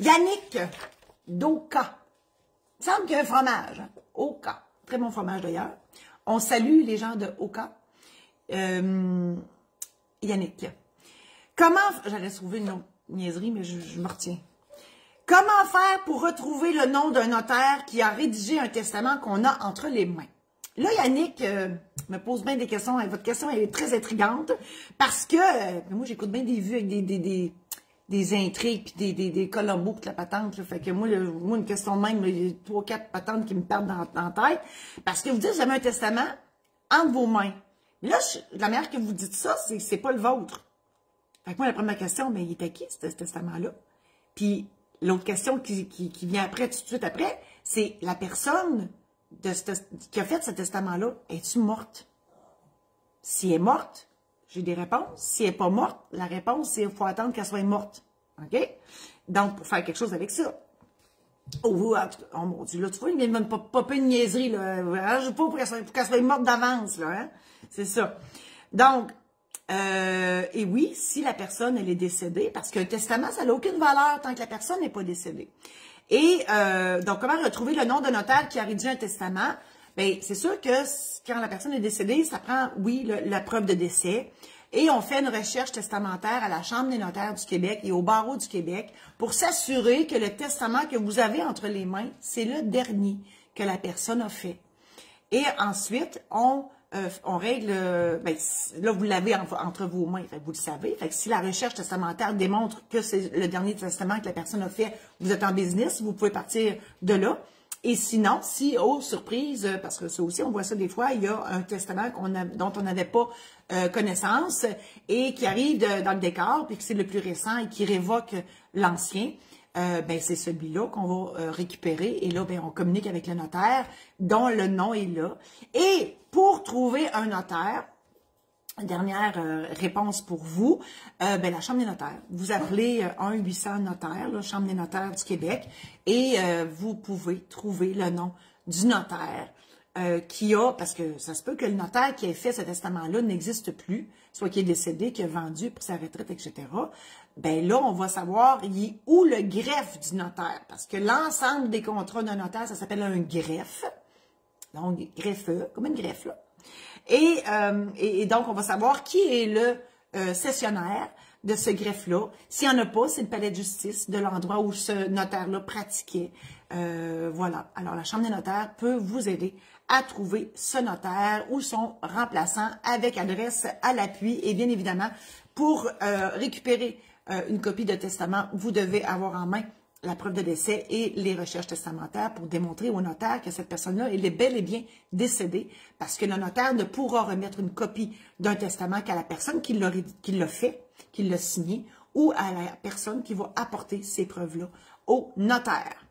Yannick d'Oka. Il semble qu'il y a un fromage. Hein? Oka. Très bon fromage d'ailleurs. On salue les gens de Oka. Yannick. Comment... J'allais trouver une autre niaiserie, mais je me retiens. Comment faire pour retrouver le nom d'un notaire qui a rédigé un testament qu'on a entre les mains? Là, Yannick me pose bien des questions. Votre question elle est très intrigante parce que moi, j'écoute bien des vues avec des intrigues puis des colombos puis la patente. Là. Fait que moi, une question de même, il y a 3 ou 4 patentes qui me perdent dans la tête. Parce que vous dites, vous avez un testament entre vos mains. Là, la manière que vous dites ça, c'est pas le vôtre. Fait que moi, la première question, mais il est à qui, ce testament-là? Puis, l'autre question qui vient après, tout de suite après, c'est la personne qui a fait ce testament-là, es-tu morte? Si elle est morte, j'ai des réponses. Si elle n'est pas morte, la réponse, c'est qu'il faut attendre qu'elle soit morte. OK? Donc, pour faire quelque chose avec ça. Oh mon Dieu, là, tu vois, il vient de me popper une niaiserie, là. Je veux pas pour qu'elle soit morte d'avance, là, hein? C'est ça. Donc, et oui, si la personne, elle est décédée, parce qu'un testament, ça n'a aucune valeur tant que la personne n'est pas décédée. Et donc, comment retrouver le nom d'un notaire qui a rédigé un testament? Bien, c'est sûr que quand la personne est décédée, ça prend, oui, la preuve de décès. Et on fait une recherche testamentaire à la Chambre des notaires du Québec et au Barreau du Québec pour s'assurer que le testament que vous avez entre les mains, c'est le dernier que la personne a fait. Et ensuite, on règle, ben, là, vous l'avez entre vos mains, fait, vous le savez. Fait que si la recherche testamentaire démontre que c'est le dernier testament que la personne a fait, vous êtes en business, vous pouvez partir de là. Et sinon, si, oh, surprise, parce que ça aussi, on voit ça des fois, il y a un testament dont on n'avait pas connaissance et qui arrive dans le décor, puis que c'est le plus récent et qui révoque l'ancien, ben c'est celui-là qu'on va récupérer. Et là, ben, on communique avec le notaire dont le nom est là. Et pour trouver un notaire, dernière réponse pour vous, ben, la Chambre des notaires. Vous appelez 1-800-notaire, la Chambre des notaires du Québec, et vous pouvez trouver le nom du notaire qui a, parce que ça se peut que le notaire qui a fait ce testament-là n'existe plus, soit qui est décédé, qui a vendu pour sa retraite, etc. Ben là, on va savoir il est où le greffe du notaire, parce que l'ensemble des contrats d'un notaire, ça s'appelle un greffe. Donc, greffeux, comme une greffe, là. Et donc, on va savoir qui est le cessionnaire de ce greffe-là. S'il n'y en a pas, c'est le palais de justice de l'endroit où ce notaire-là pratiquait. Voilà. Alors, la Chambre des notaires peut vous aider à trouver ce notaire ou son remplaçant avec adresse à l'appui. Et bien évidemment, pour récupérer une copie de testament, vous devez avoir en main la preuve de décès et les recherches testamentaires pour démontrer au notaire que cette personne-là, elle est bel et bien décédée parce que le notaire ne pourra remettre une copie d'un testament qu'à la personne qui l'a fait, qui l'a signé, ou à la personne qui va apporter ces preuves-là au notaire.